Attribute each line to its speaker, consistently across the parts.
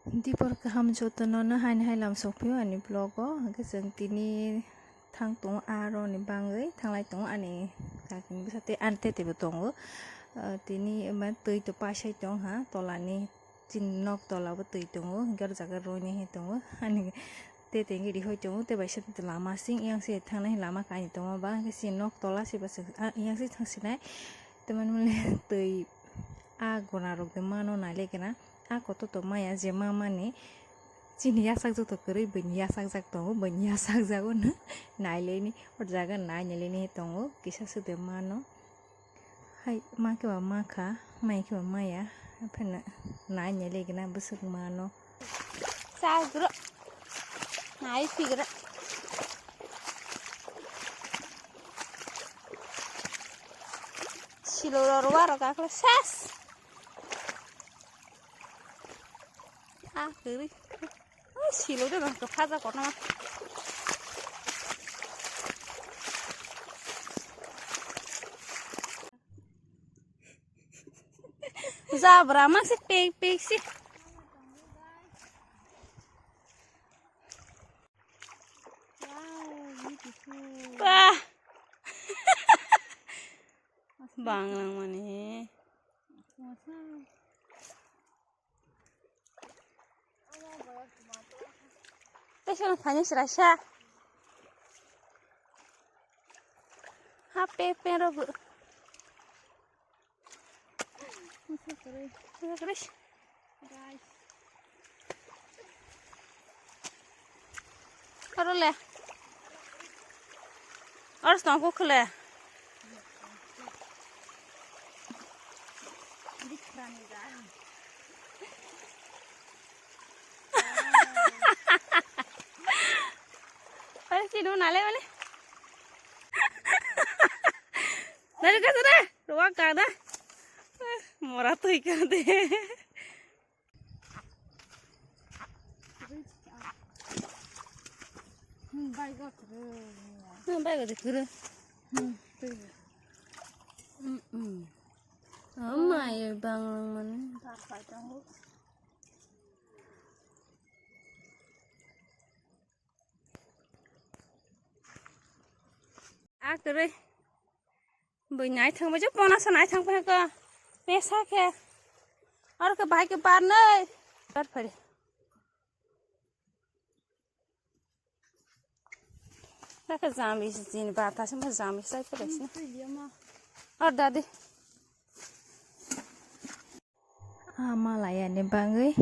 Speaker 1: दिपर गाहाम जतननो हायलाम सफैयो आंनि ब्लगाव जों दिनै थां दं आर'नि बाङै थांलाय दं आंनि गागिनिबो साथे आनतेतेबो दङ दिनै एमा दै तो पासाय दं हा तलानि tin nok tolaबो दै दङ गार जागा रयनि हे दङ आंनि तेते गिरि होय दङ ते बायसा लामा सिं इयांसे थांनाय लामा कानि दङ बा सि nok tola सेबासो इयांसे थांसिनाय तमान मुले दै आगना रगदे मानो नायलेगना आखौथ' तो माया जे मामानि चिनि यासाक जतो करै बनि यासाक जाक दङ बनि यासाक जागोन नायलेनि और जागा नायलेनि दङ किसा सदे मानो हाय माकेबा माखा मायकेबा माया फैना नायलेगना बसक मानो साग्र नाय फिग्र सिलर वार गाखले सास 그래 시로도 그 파자 거나 zabra mas pek sih wah banglang mana Pessoal, tanya serasa. HP pero bu. Terus. Guys. Karo le. Harus tangkuk le. Sino nale mana? Dari kata dah, ruang kada. Murah tuh ikan deh. Baik kok. Baik kok kira. Amai bang mana? Tak tahu. Kere bơi nhảy thằng bây giờ bọn nó sẽ nhảy thằng phải cơ bé sao kìa ở cái bài cái bàn này rất phải đó cái giảm bị gì bà ta xem cái giảm bị sai phải đấy ở đây đi mà lại anh em bạn ơi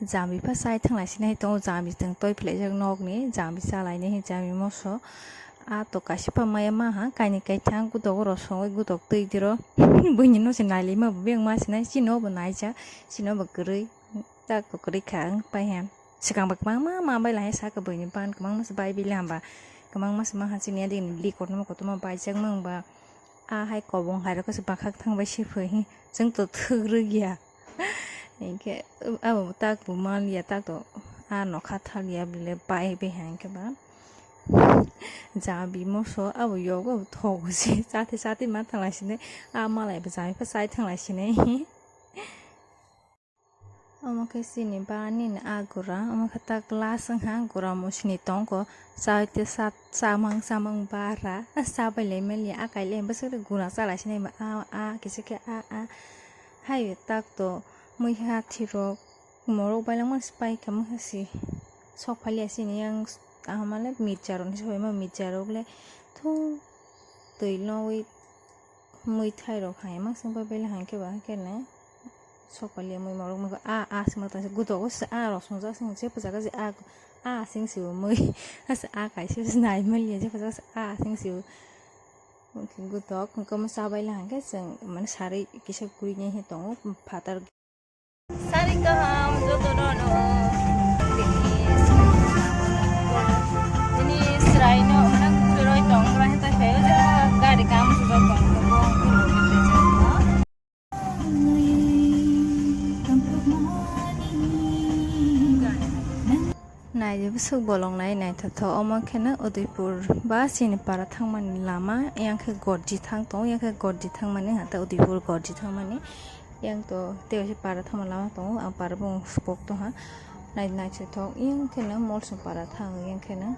Speaker 1: giảm bị phát sai thằng này xin hay tao giảm bị thằng tôi phải lấy nọc này giảm bị sai lại này giảm bị mất số to kasih maya maha kaini kai thang ku dog ro song gu dog tei diro bunyi no sin lai lima beng ma sin sino ba nai cha sino ba gri ta ko gri khang pai ham sikang bak ma bai lai sa ka bunyi pan kamang mas bai bi lam ba kamang mas ma ha sin ya din li ko no ko to ma bai chang mang ba hai ko bong hai ro ko sa khak thang bai si phoi jeng to thu ru ya ke ta bu ma ya ta to no kha thal ya bile bai be hang ke ba Zabi moso awu yoga thog si sate ma thang lai sine ma lai ba zai fa sai thang lai sine ama ke sini ba ni na agura ama khata class ang ha gura mo sini tong ko sai te sat samang bara sa ba le mel ya akai le ba se guna sa lai sine ma kise ke hai tak to mui ha thiro moro ba lang ma spai kam ha si sok phali sini yang amale micharon hisoy ma micharo ble thu tui loi mui thai ro khai mak sing ba bele han ke ba ke na sokali mui marok ma sing ta gu to s ro song za sing che pa ga ji sing siu mui as kai siu nai ma le je pa ga sing siu gu to ko ma sa bai la han ke sing man sari kisa kuri ne he tong phatar sari ka ham jo to no Raino mana kuroi tong rahe ta feu ja gari kam sudah kong nai je busuk bolong nai nai tho oma khena Udaipur ba sini para thangmani lama yang khe gorji thang to yang khe gorji thangmani hata Udaipur gorji thangmani yang to teo si para thama lama tongo ang para bung spok to ha nai se thok yang kena mol so para thang yang kena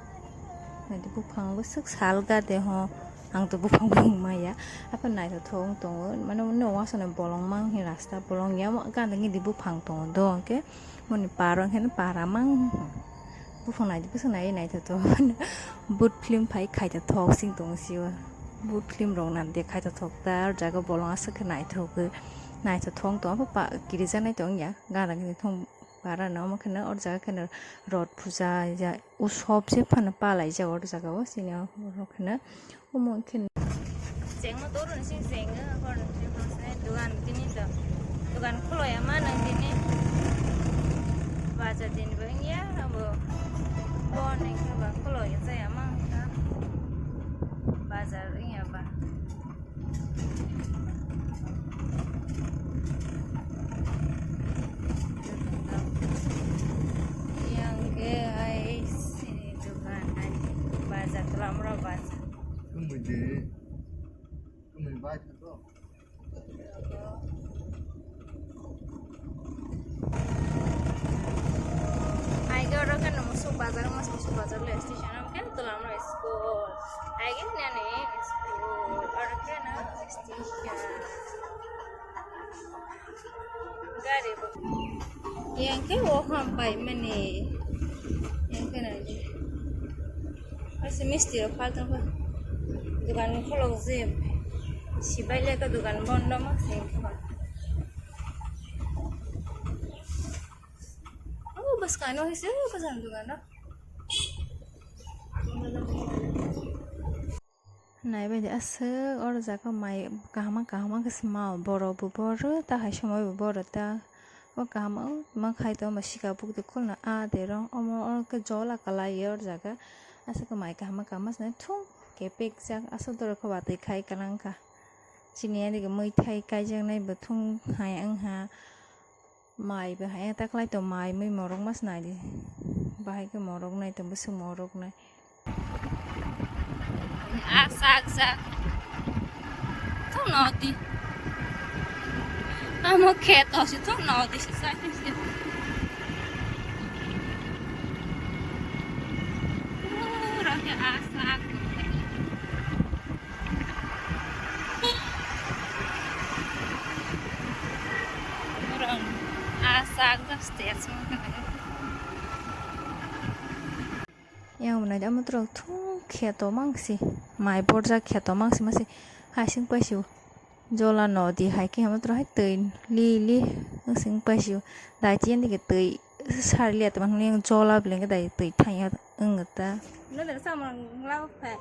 Speaker 1: nai di bupang bu suk sal ga de ho ang to bupang bung maya apa nai to thong tongo mano no wa so na bolong mang hi rasta bolong ya mo ga ngi di bupang tongo do ke moni para kena para mang bupang nai di bu nai to but film pai khai to thok sing tong siwa but film rong nan de khai to thok ta jaga bolong asa ke nai thok nai to thong to pa kiri ja nai tong ya ga na ngi thong para na mo khana or jaga khana rod puja ja usop se phana pa lai ja or jaga o sini ro khana o mo khin jeng mo torun sing sing or dukan tini to dukan khulo ya ma nang tini baja din bang ya abo bon ning ba khulo ya ja ya ma bazar ya ba Lamra baca.
Speaker 2: Kemudian, baca tu.
Speaker 1: Aige orang kan masuk bazar le station am kan tu lamra school. Aige ni ane school orang kan station. Gari bu. Yang ke woham pai mani. Yang kan aje. ऐसे मिस्त्री फालतू को दुकान खोलो जे सिबाइले का दुकान बंद मा सेंखा ओ बस कानो हिसे बसान दुकान नाइ बायदि आसो और जाका माइ काहमा कसमा बरो बुबर ता हाय समय बुबर ता o kahama ma khai to ma sika buk de kolna a de rong omo or ke jola kala yer jaga asa ko mai kahama kamas na thu ke pek jak aso dor ko batai khai kanang ka sini ani ke moi thai kai jang nai ba thung hai ang ha mai ba hai tak lai to mai mai morong mas nai di bai ke morong nai to bu morok nai a sak thong no ti amo keto si thong no ti si sai si raja asak orang asak dah stage yang mana dia metro thong keto mangsi mai borja keto mangsi masih hasil pasiu jola no di hai ki ham tro hai tei li sing pasiu dai chen di ke tei sar le ta man yang jola bleng ke dai tei thai ya ta nó là sao mà lau phải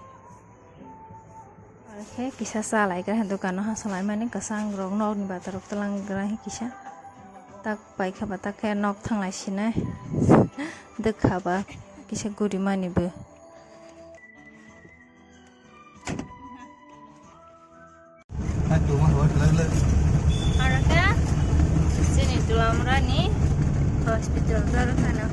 Speaker 1: thế kisah sa lại cái hantu kan ha salai mane ka sang rong nok ni batar telang gra hi kisah tak pai kha ba tak ke nok thang lai sine de kha ba kisah guri mani bu
Speaker 2: Aduh mah buat lele.
Speaker 1: Araka sini tulang rani hospital dar kana